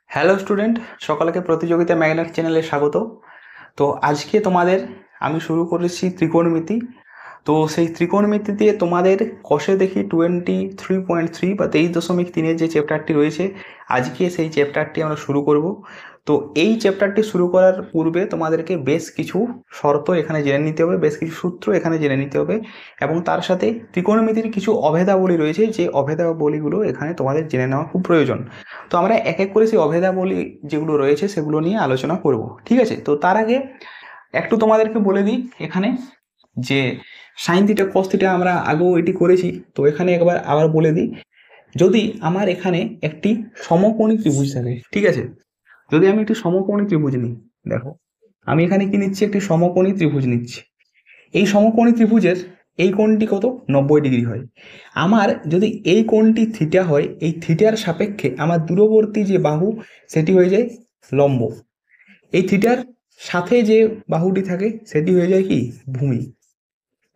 Hello student, সকালকে প্রতিযোগিতা magnet চ্যানেলে স্বাগত। তো আজকে তোমাদের আমি শুরু করেছি ত্রিকোণমিতি। তো সেই ত্রিকোণমিতি দিয়ে তোমাদের কষে দেখি 23.3 বা 23.3 যে চ্যাপ্টারটি রয়েছে, আজকে সেই চ্যাপ্টারটি আমরা শুরু করব। তো এই চ্যাপ্টারটি শুরু করার পূর্বে তোমাদেরকে বেশ কিছু শর্ত এখানে জেনে নিতে হবে, বেশ কিছু সূত্র এখানে জেনে নিতে হবে, এবং তার সাথে ত্রিকোণমিতির কিছু অভেদাবলী রয়েছে, যে অভেদাবলীগুলো এখানে তোমাদের জেনে নেওয়া খুব প্রয়োজন। তো আমরা এক এক করে সেই অভেদাবলী যেগুলো রয়েছে সেগুলো নিয়ে আলোচনা করব, ঠিক আছে? তো তার আগে একটু তোমাদেরকে বলে দিই এখানে যে সাইন থিটা কস থিটা আমরা আগেও এটি করেছি। তো এখানে একবার আবার বলে দিই, যদি আমার এখানে একটি সমকোণী ত্রিভুজ থাকে, ঠিক আছে? যদি আমি একটি সমকোণী ত্রিভুজ নিই, দেখো আমি এখানে কি নিচ্ছি, একটি সমকোণী ত্রিভুজ নিচ্ছি। এই সমকোণী ত্রিভুজের এই কোণটি কত, 90 ডিগ্রি হয়। আমার যদি এই কোণটি থিটা হয়, এই থিটার সাপেক্ষে আমার দূরবর্তী যে বাহু সেটি হয়ে যায় লম্ব। এই থিটার সাথে যে বাহুটি থাকে সেটি হয়ে যায় কি, ভূমি,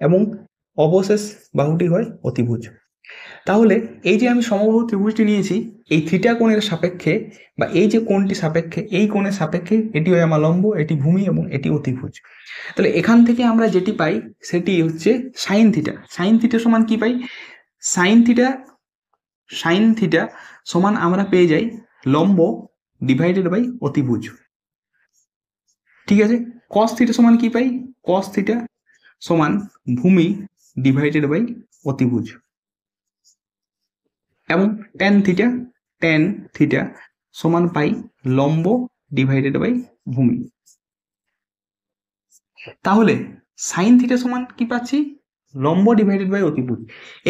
এবং অবশেষ বাহুটি হয় অতিভুজ। তাহলে এই যে আমি সমবাহু ত্রিভুজটি নিয়েছি, এই থিটা কোণের সাপেক্ষে বা এই যে কোণটি সাপেক্ষে, এই কোণের সাপেক্ষে এটি হয় আমার লম্ব, এটি ভূমি এবং এটি অতিভুজ। তাহলে এখান থেকে আমরা যেটি পাই সেটি হচ্ছে সাইন থিটা। সাইন থিটা সমান কি পাই, সাইন থিটা সমান আমরা পেয়ে যাই লম্ব ডিভাইডেড বাই অতিভুজ, ঠিক আছে? কস থিটা সমান কি পাই, কস থিটা সমান ভূমি ডিভাইডেড বাই অতিভুজ, এবং ট্যান থিটা সমান পাই লম্ব ডিভাইডেড বাই ভূমি। তাহলে সাইন থিটা সমান কি পাচ্ছি, লম্ব ডিভাইডেড বাই অতিভুজ।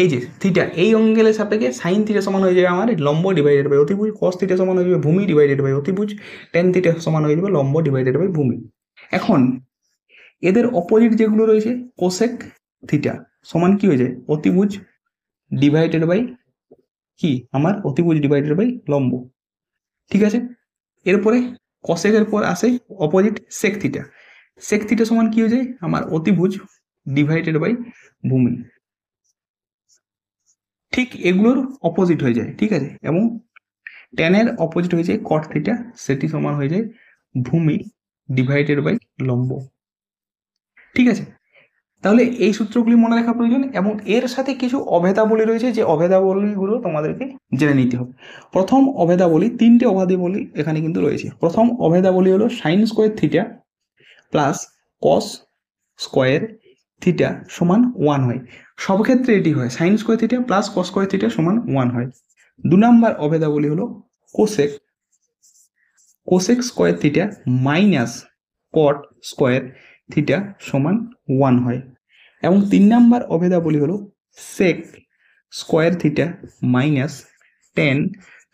এই যে থিটা এই অ্যাঙ্গেলের সাপেক্ষে সাইন থিটা সমান হয়ে যাবে আমার লম্ব ডিভাইডেড বাই অতিভুজ, কস থিটা সমান হয়ে যাবে ভূমি ডিভাইডেড বাই অতিভুজ, ট্যান থিটা সমান হয়ে যাবে লম্ব ডিভাইডেড বাই ভূমি। এখন এদের অপোজিট যেগুলো রয়েছে, কোসেক থিটা সমান কি হয়ে যায়, অতিভুজ ডিভাইডেড বাই কি, আমার অতিভুজ ডিভাইডেড বাই লম্ব, ঠিক আছে? এরপরে কসেকের পর আসে opposite sec theta. Sec theta সমান কি হয়ে যায়, আমার অতিভুজ ডিভাইডেড বাই ভূমি। ঠিক এগুলোর অপোজিট হয়ে যায়, ঠিক আছে? এবং ট্যানের অপোজিট হয়ে যায় কট থিটা, সেটি সমান হয়ে যায় ভূমি ডিভাইডেড বাই লম্ব, ঠিক আছে? তাহলে এই সূত্রগুলি মনে রাখা প্রয়োজন, এবং এর সাথে কিছু অভেদাবলী রয়েছে, যে অভেদাবলীগুলো তোমাদেরকে জেনে নিতে হবে। প্রথম অভেদাবলী, তিনটে অভেদাবলী এখানে কিন্তু রয়েছে। প্রথম অভেদাবলী হলো sine square theta plus cos square theta সমান 1 হয়। সব ক্ষেত্রে এটি হয়, sine square theta plus cos square theta সমান 1 হয়। 2 নম্বর অভেদাবলী হলো cosec square theta minus cot square theta সমান 1 হয়। এবং 3 নম্বর অভেদাবলী হলো sec square theta minus tan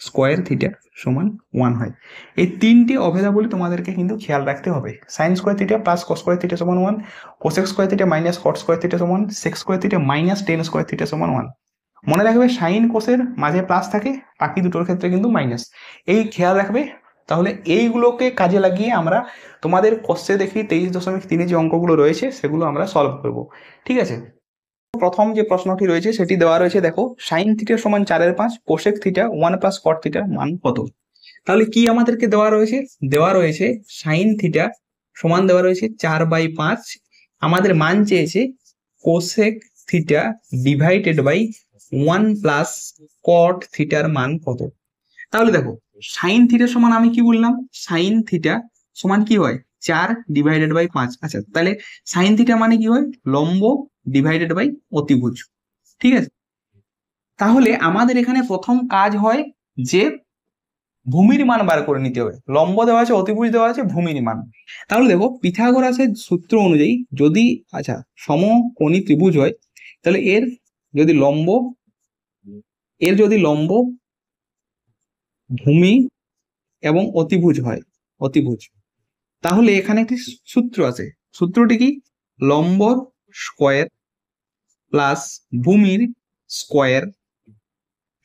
square theta সমান 1 হয়। এই তিনটি অভেদাবলী তোমাদেরকে কিন্তু খেয়াল রাখতে হবে। Sine square theta plus cos square theta সমান 1, cosec square theta minus cot square theta সমান, sec square theta minus tan square theta সমান 1। মনে রাখবে সাইন কোসের মাঝে প্লাস থাকে, বাকি দুটোর ক্ষেত্রে কিন্তু মাইনাস, এই খেয়াল রাখবে। তাহলে এইগুলোকে কাজে লাগিয়ে আমরা তোমাদের কোশ্চে দেখি 23.3 যে অঙ্কগুলো রয়েছে সেগুলো আমরা সলভ করব, ঠিক আছে? প্রথম যে প্রশ্নটি রয়েছে সেটি দেওয়া রয়েছে, দেখো সাইন থিটা সমান 4/5, কোসেক থিটা 1 প্লাস কট থিটার মান কত? তাহলে কি আমাদেরকে দেওয়া রয়েছে, দেওয়া রয়েছে সাইন থিটা সমান দেওয়া রয়েছে 4/5, আমাদের মান চেয়েছে cosec theta divided by 1 plus cot থিটার মান কত? তাহলে দেখো সাইন থিটা সমান আমি কি বললাম, সাইন থিটা সমান কি হয়, 4/5। আচ্ছা, তাহলে সাইন থিটা মানে কি হয়, লম্ব ডিভাইডেড বাই অতিভুজ, ঠিক আছে? তাহলে আমাদের এখানে প্রথম কাজ হয় যে ভূমির মান বার করে নিতে হবে। লম্ব দেওয়া আছে, অতিভুজ দেওয়া আছে, ভূমির মান। তাহলে দেখো পিথাগোরাসের সূত্র অনুযায়ী যদি আচ্ছা সমকোণী ত্রিভুজ হয়, তাহলে এর যদি লম্ব ভূমি এবং অতিভুজ হয়, অতিভুজ, তাহলে এখানে একটি সূত্র আছে। সূত্রটি কি, লম্ব স্কোয়ার প্লাস ভূমির স্কোয়ার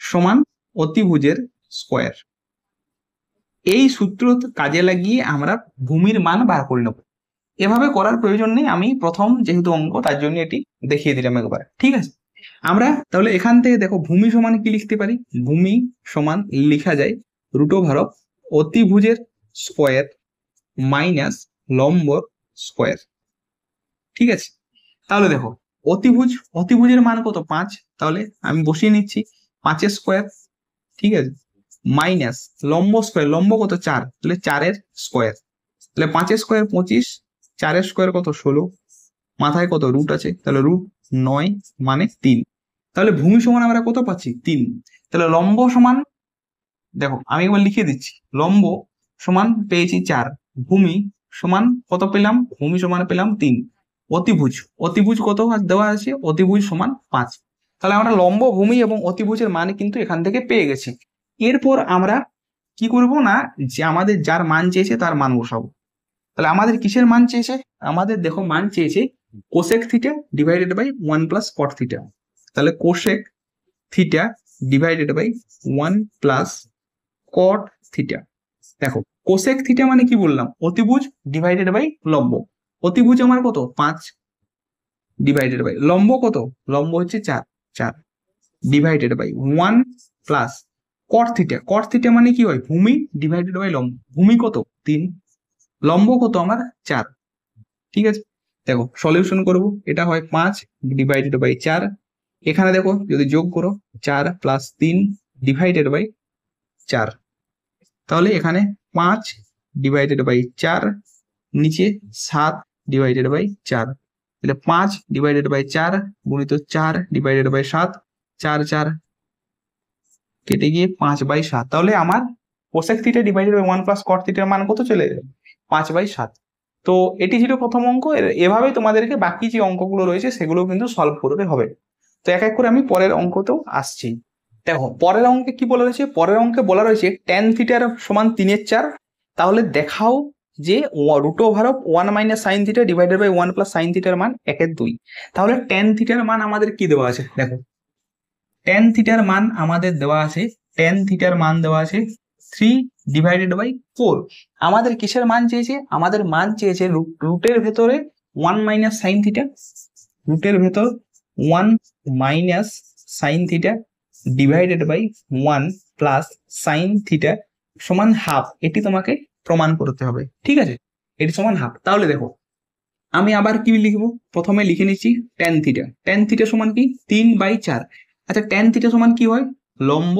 সমান অতিভুজের স্কোয়ার। এই সূত্র কাজে লাগিয়ে আমরা ভূমির মান বার করে নেব। এভাবে করার প্রয়োজন নেই, আমি প্রথম যেহেতু অঙ্ক তার জন্য এটি দেখিয়ে দিলাম একবার, ঠিক আছে? আমরা তাহলে এখান থেকে দেখো ভূমি সমান কি লিখতে পারি, ভূমি সমান লিখা যায় √, অতিভুজের স্কোয়ার মাইনাস লম্বর স্কোয়ার। ঠিক আছে, তাহলে দেখো অতিভুজের মান কত 5, তাহলে আমি বসিয়ে নিচ্ছি 5 স্কোয়ার। ঠিক আছে, মাইনাস লম্ব স্কোয়ার, লম্ব কত 4, তাহলে 4 স্কোয়ার, তাহলে 5 স্কোয়ার 25, 4 স্কোয়ার কত 16, মাথায় কত রুট আছে, তাহলে রুট 9 মানে 3। তাহলে ভূমি সমান আমরা কত পাচ্ছি 3। তাহলে লম্ব সমান, দেখো আমি একবার লিখে দিচ্ছি, লম্ব সমান পেয়েছি 4, ভূমি সমান কত পেলাম, ভূমি সমান পেলাম 3, অতিভুজ কত দেওয়া আছে, অতিভুজ সমান 5। তাহলে আমরা লম্ব, ভূমি এবং অতিভুজের মান কিন্তু এখান থেকে পেয়ে গেছি। এরপর আমরা কি করব না, যে আমাদের যার মান চেয়েছে তার মান বসাবো। তাহলে আমাদের কিসের মান চেয়েছে, আমাদের দেখো মান চেয়েছে cosec theta divided by 1 plus cot theta. তাহলে cosec theta divided by 1 plus cot theta. দেখো কোসেক থিটা মানে কি বললাম, অতিভুজ ডিভাইডেড বাই লম্ব। অতিভুজ আমার কত 5 ডিভাইডেড বাই লম্ব কত, লম্ব হচ্ছে 4 divided by 1 plus cot theta. Cot theta মানে কি হয়, ভূমি ডিভাইডেড বাই লম্ব। ভূমি কত 3, লম্ব কত আমার 4। ঠিক আছে, দেখো সলিউশন করব, এটা হয় 5 ডিভাইডেড বাই 4, এখানে দেখো যদি যোগ করো 4 প্লাস 3 ডিভাইডেড বাই 4, তাহলে এখানে 5 ডিভাইডেড বাই 4, নিচে 7 ডিভাইডেড বাই 4, তাহলে 5 ডিভাইডেড বাই 4 গুণিত 4 ডিভাইডেড বাই 7, 4 4 কেটে গিয়ে 5/7। তাহলে আমার cosec theta divided by 1 plus cot থিটার মান কত চলে যাবে 5/7। তো এটি ছিল প্রথম অঙ্ক। এভাবেই তোমাদেরকে বাকি যে অঙ্কগুলো রয়েছে সেগুলো কিন্তু সলভ করতে হবে। তো এক এক করে আমি পরের অঙ্কতেও আসছি। দেখো পরের অঙ্কে কি বলা রয়েছে, পরের অঙ্কে বলা রয়েছে tan থিটার সমান 3/4। তাহলে দেখাও যে root over of 1 minus sine theta divided by 1 plus sine থিটার মান 1/2। তাহলে tan থিটার মান আমাদের কি দেওয়া আছে, দেখো tan থিটার মান আমাদের দেওয়া আছে, tan থিটার মান দেওয়া আছে 3 ডিভাইডেড বাই 4। আমাদের কিসের মান চেয়েছে, আমাদের মান চেয়েছে রুটের ভেতরে 1 মাইনাস সাইন থিটা, রুটের ভেতর 1 minus sine theta divided by 1 plus sine theta সমান হাফ। এটি তোমাকে প্রমাণ করতে হবে। ঠিক আছে, এটি সমান হাফ। তাহলে দেখো আমি আবার কি লিখবো, প্রথমে লিখে নিচ্ছি tan থিটা। tan থিটা সমান কি 3/4। আচ্ছা tan থিটা সমান কি হয়, লম্ব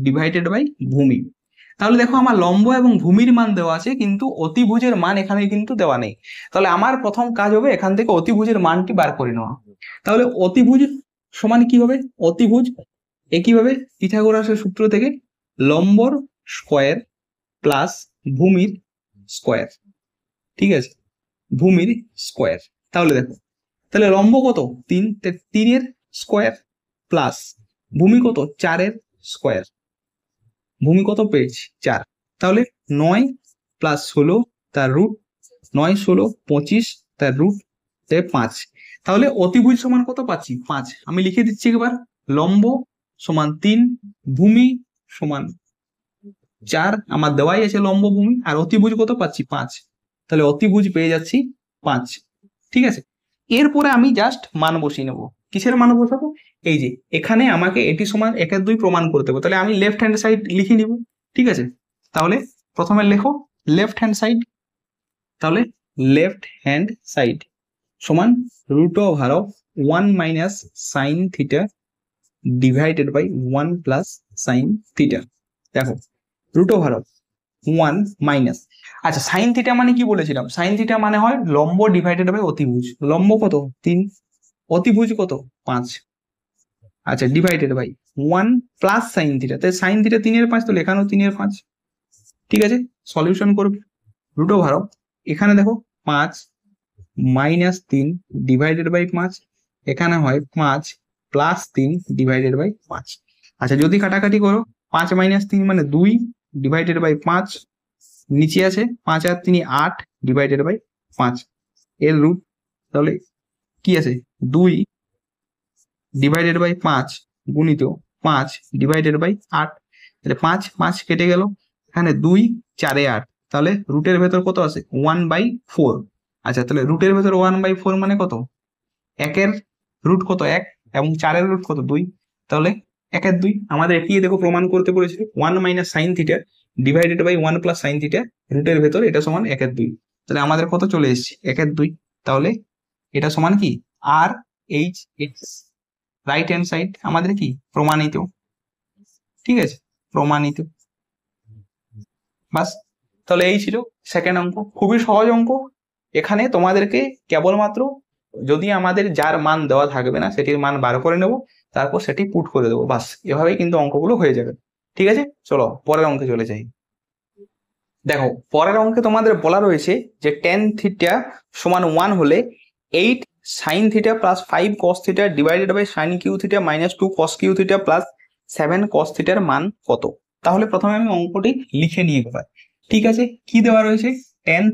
ডিভাইডেড বাই ভূমি। তাহলে দেখো আমার লম্ব এবং ভূমির মান দেওয়া আছে, কিন্তু অতিভুজের মান এখানে কিন্তু দেওয়া নেই। তাহলে আমার প্রথম কাজ হবে এখান থেকে অতিভুজের মানটি বার করে নেওয়া। তাহলে অতিভুজ সমান কি হবে, অতিভুজ একইভাবে পিথাগোরাসের সূত্র থেকে লম্বর স্কোয়ার প্লাস ভূমির স্কোয়ার। ঠিক আছে, ভূমির স্কোয়ার। তাহলে দেখো, তাহলে লম্ব কত 3, 3 স্কোয়ার প্লাস ভূমি কত 4 স্কোয়ার। ভূমি কত পেয়েছি 4, তাহলে 9 প্লাস 16 তার রুট, 9 16 25 তার রুট 5। তাহলে অতিভুজ সমান কত পাচ্ছি 5। আমি লিখে দিচ্ছি একবার, লম্ব সমান 3, ভূমি সমান 4, আমার দেওয়াই আছে লম্ব ভূমি, আর অতিভুজ কত পাচ্ছি 5। তাহলে অতিভুজ পেয়ে যাচ্ছি 5। ঠিক আছে, এরপরে আমি জাস্ট মান বসিয়ে নেব। কিসের মান বসাবো, এই যে এখানে আমাকে এটি সমান 1/2 প্রমাণ করতে হবে। তাহলে আমি লেফট হ্যান্ড সাইড লিখে নিব। ঠিক আছে, তাহলে প্রথমে লেখো লেফট হ্যান্ড সাইড। তাহলে লেফট হ্যান্ড সাইড সমান root over of 1 minus sine theta divided by 1 plus sine theta. দেখো রুট ওভার অফ 1 মাইনাস, আচ্ছা সাইন থিটা মানে কি বলেছিলাম, সাইন থিটা মানে হয় লম্ব ডিভাইডেড বাই অতিভুজ। লম্ব কত 3, অতিভুজ কত 5, আচ্ছা divided by 1 plus sine theta. তাই সাইন থিটা 3/5, তো লেখানো 3/5। ঠিক আছে, সলিউশন করবে রুট ওভার অফ, এখানে দেখো 5 মাইনাস 3 ডিভাইডেড বাই 5, এখানে হয় 5 প্লাস 3 ডিভাইডেড বাই 5। আচ্ছা যদি কাটাকাটি করো 5 মাইনাস 3 মানে 2 ডিভাইডেড বাই 5, নিচে আছে 5 আর 3 8 ডিভাইডেড বাই 5 এর রুট। তাহলে কি আছে 2 ডিভাইডেড বাই 5 গুণিত 5 ডিভাইডেড বাই 8। তাহলে 5 5 কেটে গেল, এখানে 2 4 8, তাহলে রুটের ভেতর কত আছে 1/4। আচ্ছা তাহলে রুটের ভেতর 1/4 মানে কত, 1 রুট কত 1 এবং 4 রুট কত 2, তাহলে 1/2। আমাদের এটি দেখো প্রমাণ করতে বলেছিল 1 minus sine theta divided by 1 plus sine theta রুটের ভেতর এটা সমান 1/2। তাহলে আমাদের কত চলে এসেছে 1/2। তাহলে এটা সমান কি R H S, right hand side আমাদের কি প্রমাণিত। ঠিক আছে, প্রমাণিত। বাস, তাহলে এই ছিল সেকেন্ড অঙ্ক, খুবই সহজ অঙ্ক। এখানে তোমাদেরকে কেবলমাত্র যদি আমাদের যার মান দেওয়া থাকবে না সেটির মান বার করে নেব, তারপর সেটি পুট করে দেবো, বাস এভাবেই কিন্তু অঙ্কগুলো হয়ে যাবে। ঠিক আছে, চলো পরের অঙ্কে চলে যাই। দেখো পরের অঙ্কে তোমাদের বলা রয়েছে যে tan থিটা সমান 1 হলে 8 sin theta plus 5 cos theta divided by sin cube theta minus 2 cos cube theta plus 7 cos থিটার মান কত। তাহলে প্রথমে আমি অঙ্কটি লিখে নিয়ে একবার। ঠিক আছে, কি দেওয়া রয়েছে tan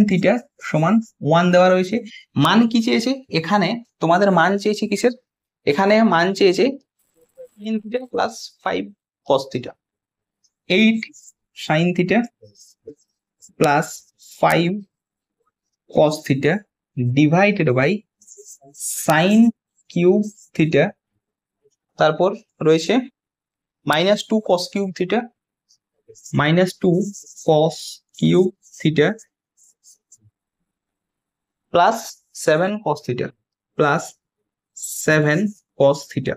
থিটা সমান 1 দেওয়া রয়েছে। মান কি চেয়েছে এখানে, তোমাদের মান চেয়েছে কিসের, এখানে মান চেয়েছে sin theta plus 5 cos theta, 8 sin theta plus 5 cos theta divided by sin cube theta, তারপর রয়েছে minus 2 cos cube theta, minus 2 cos cube theta plus 7 cos theta, plus 7 cos theta.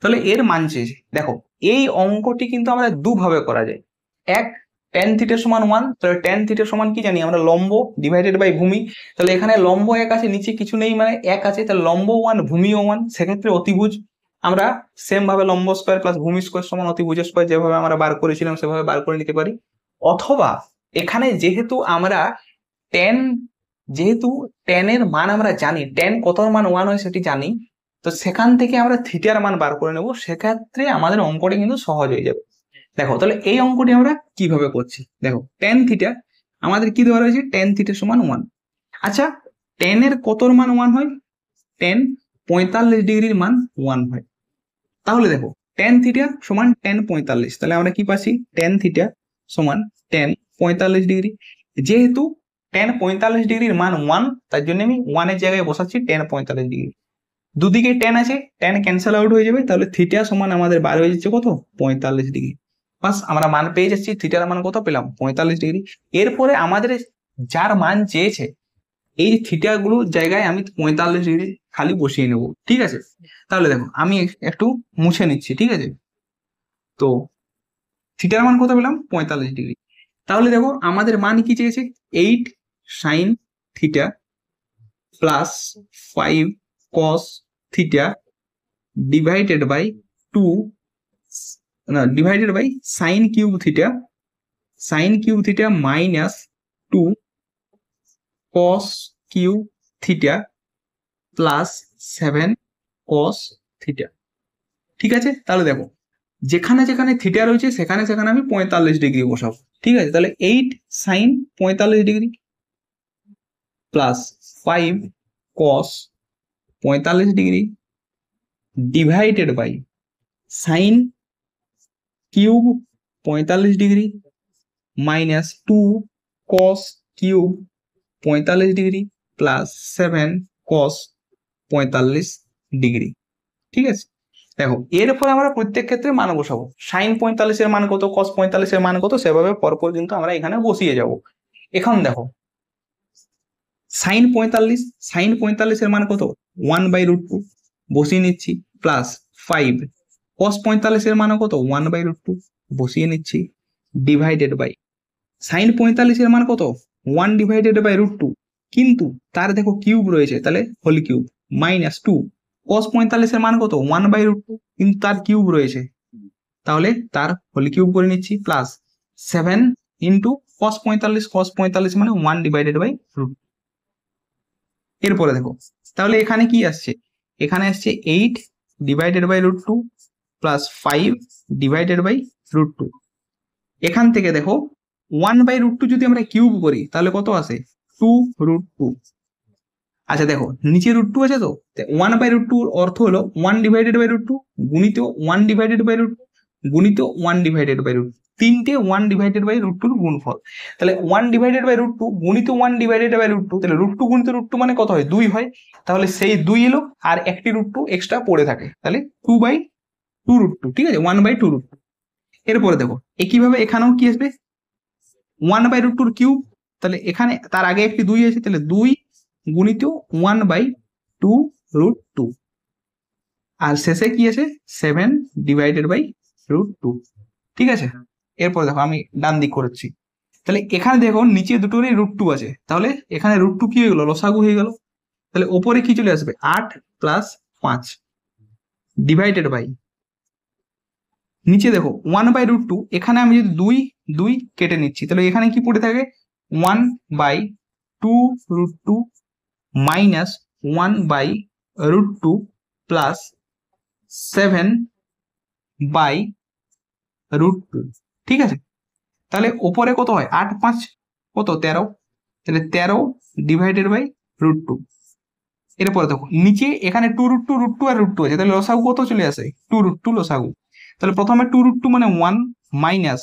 তাহলে এর মান চেয়েছে। দেখো এই অঙ্কটি কিন্তু আমরা দুভাবে করা যায়। এক, tan থিটা সমান 1, তাহলে tan থিটা সমান কি জানি আমরা লম্ব ডিভাইডেড বাই ভূমি। তাহলে এখানে লম্ব 1 আছে, নিচে কিছু নেই মানে 1 আছে, তাহলে লম্ব 1 ভূমিও 1, সেক্ষেত্রে অতিভুজ আমরা সেম ভাবে লম্ব স্কয়ার প্লাস ভূমি স্কয়ার সমান অতিভুজ স্কয়ার যেভাবে আমরা বার করেছিলাম সেভাবে বার করে নিতে পারি। অথবা এখানে যেহেতু tan এর মান আমরা জানি, tan কত মান 1 হয় সেটি জানি, তো সেখান থেকে আমরা থিটার মান বার করে নেব, সেক্ষেত্রে আমাদের অঙ্কটি কিন্তু সহজ হয়ে যাবে। দেখো তাহলে এই অঙ্কটি আমরা কিভাবে করছি, দেখো tan থিটা আমাদের কি দেওয়া রয়েছে, tan থিটা সমান 1। আচ্ছা tan এর কতর মান 1 হয়, tan 45 ডিগ্রির মান 1 হয়। তাহলে দেখো tan থিটা সমান tan 45, তাহলে আমরা কি পাচ্ছি tan থিটা সমান tan 45 ডিগ্রি। যেহেতু tan 45 ডিগ্রির মান 1, তার জন্য আমি 1 এর জায়গায় বসাচ্ছি tan 45 ডিগ্রি। দুদিকে tan আছে, tan ক্যান্সেল আউট হয়ে যাবে, তাহলে থিটা সমান আমাদের বার হয়ে যাচ্ছে কত 45 ডিগ্রি। বাস আমরা মান পেয়ে যাচ্ছি, থিটার মান কত পেলাম 45 ডিগ্রি। এরপরে আমাদের যার মান চেয়েছে এই থিটা গুলোর জায়গায় আমি 45 ডিগ্রি খালি বসিয়ে নেব। ঠিক আছে, তাহলে দেখো আমি একটু মুছে নিচ্ছি। ঠিক আছে, তো থিটার মান কত পেলাম 45 ডিগ্রি। তাহলে দেখো আমাদের মান কি চেয়েছে 8 sin theta plus 5 cos theta divided by 2 divided by sin cube theta minus 2 cos cube theta plus 7 cos theta. ঠিক আছে, তাহলে দেখো যেখানে যেখানে থিটা রয়েছে সেখানে সেখানে আমি 45 ডিগ্রি বসাবো। ঠিক আছে, তাহলে 8 sin 45 degree plus 5 cos 45 degree divided by sin cube 45 degree minus 2 cos cube 45 degree plus 7 cos 45 degree. ঠিক আছে, দেখো এরপর আমরা প্রত্যেক ক্ষেত্রে মান বসাবো, sin 45 এর মান কত, cos 45 এর মান কত, সেভাবে পরপর কিন্তু আমরা এখানে বসিয়ে যাব। এখন দেখো sin 45 এর মান কত 1/√2 বসিয়ে নিচ্ছি, প্লাস 5 cos 45 এর মান কত 1/√2 বসিয়ে নিচ্ছি, ডিভাইডেড বাই sin 45 এর মান কত 1/√2, কিন্তু তার দেখো কিউব রয়েছে তাহলে হোল কিউব, মাইনাস 2 cos 45 এর মান কত 1/√2, কিন্তু তার কিউব রয়েছে তাহলে তার হোল কিউব করে নিচ্ছি, প্লাস 7 ইন্টু cos 45 মানে 1/√2। এরপরে দেখো তাহলে এখানে কি আসছে, এখানে আসছে 8 divided by √2 plus 5 divided by √2। এখান থেকে দেখো 1/√2 যদি আমরা কিউব করি তাহলে কত আসে 2√2। আচ্ছা দেখো নিচে √2 আছে, তো 1/√2 অর্থ হলো 1/√2 গুণিত 1/√2 গুণিত 1/√2, তিনটে 1/√2 গুণফল। তাহলে 1/√2 গুণিত 1/√2, তাহলে √2 গুণিত √2 মানে কত হয় 2 হয়, তাহলে সেই 2 এলো আর একটি √2 এক্সট্রা পড়ে থাকে, তাহলে 2/2√2। ঠিক আছে, 1/2√2। এরপরে দেখো একইভাবে এখানেও কি আসবে 1/√2 কিউব, তাহলে এখানে তার আগে একটি 2 আছে, তাহলে 2 গুণিত 1/2√2, আর শেষে কি আছে 7/√2। ঠিক আছে, এরপর দেখো আমি ডান দিক করেছি, তাহলে এখানে দেখো নিচে দুটোরই √2 আছে, তাহলে এখানে √2 কি হয়ে গেল, লসাগু হয়ে গেল। তাহলে ওপরে কি চলে আসবে 8 + 5 ডিভাইডেড বাই, নিচে দেখো 1/√2, এখানে আমি যদি 2 কেটে নিচ্ছি, তাহলে এখানে কি পড়ে থাকে 1/2√2 মাইনাস 1/√2 প্লাস 7/√2। ঠিক আছে, তাহলে ওপরে কত হয় 8 5 কত 13, তাহলে 13 ডিভাইডেড বাই √2। এরপরে দেখো নিচে এখানে 2√2 আর √2 আছে, তাহলে লসাগু কত চলে আসে 2√2 লসাগু। তাহলে প্রথমে 2√2 মানে 1 মাইনাস,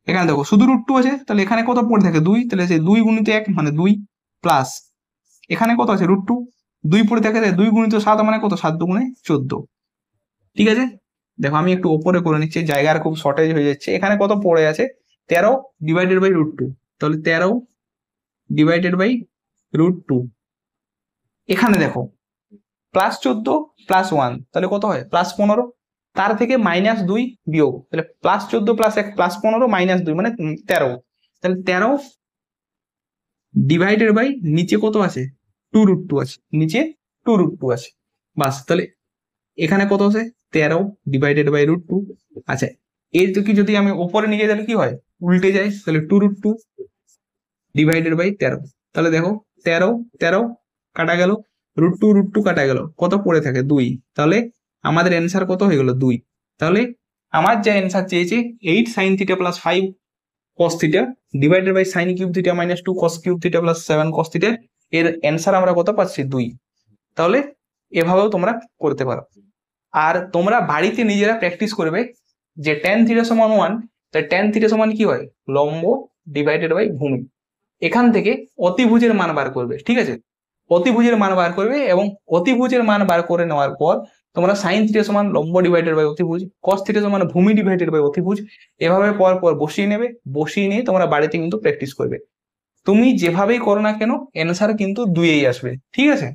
এখানে দেখো শুধু √2 আছে, তাহলে এখানে কত পড়ে থাকে 2, তাহলে সেই 2 গুণিত 1 মানে 2 প্লাস এখানে কত আছে √2, 2 পড়ে থাকে, 2 গুণিত 7 মানে কত 7 2 গুণে 14। ঠিক আছে, দেখো আমি একটু ওপরে করে নিচ্ছি, জায়গার খুব শর্টেজ হয়ে যাচ্ছে। এখানে কত পড়ে আছে 13 ডিভাইডেড বাই √2, তাহলে 13 ডিভাইডেড বাই √2। এখানে দেখো +14 + 1, তাহলে কত হয় +15, তার থেকে -2 বিয়োগ, তাহলে +14 + 1 +15 -2 মানে 13, তাহলে 13 ডিভাইডেড বাই নিচে কত আছে 2√2 আছে, নিচে 2√2 আছে, বাস। তাহলে এখানে কত আছে 13 ডিভাইডেড বাই √2। আচ্ছা, এর তো কি যদি আমি উপরে নিয়ে যাই তাহলে কি হয় উল্টে যায়, তাহলে 2√2 ডিভাইডেড বাই 13, তাহলে দেখো 13 13 কাটা গেল, √2 কাটা গেল, কত পড়ে থাকে 2, তাহলে আমাদের অ্যান্সার কত হয়ে গেল 2। তাহলে আমার যে অ্যান্সার চেয়েছে 8 sin θ + 5 cos θ divided by sin cube θ - 2 cos cube θ + 7 cos θ, এর অ্যান্সার আমরা কত পাচ্ছি 2। তাহলে এভাবেও তোমরা করতে পারো। আর তোমরা বাড়িতে নিজেরা প্র্যাকটিস করবে যে tan θ = 1, তাই tan θ সমান কি হয় লম্ব ডিভাইডেড বাই ভূমি, এখান থেকে অতিভুজের মান বার করবে। ঠিক আছে, অতিভুজের মান বার করবে এবং অতিভুজের মান বার করে নেওয়ার পর তোমরা sin θ সমান লম্ব ডিভাইডেড বাই অতিভুজ, cos θ সমান ভূমি ডিভাইডেড বাই অতিভুজ, এভাবে পর বসিয়ে নেবে, বসিয়ে নিয়ে তোমরা বাড়িতে কিন্তু প্র্যাকটিস করবে। তুমি যেভাবেই করো না কেন অ্যান্সার কিন্তু 2ই আসবে। ঠিক আছে,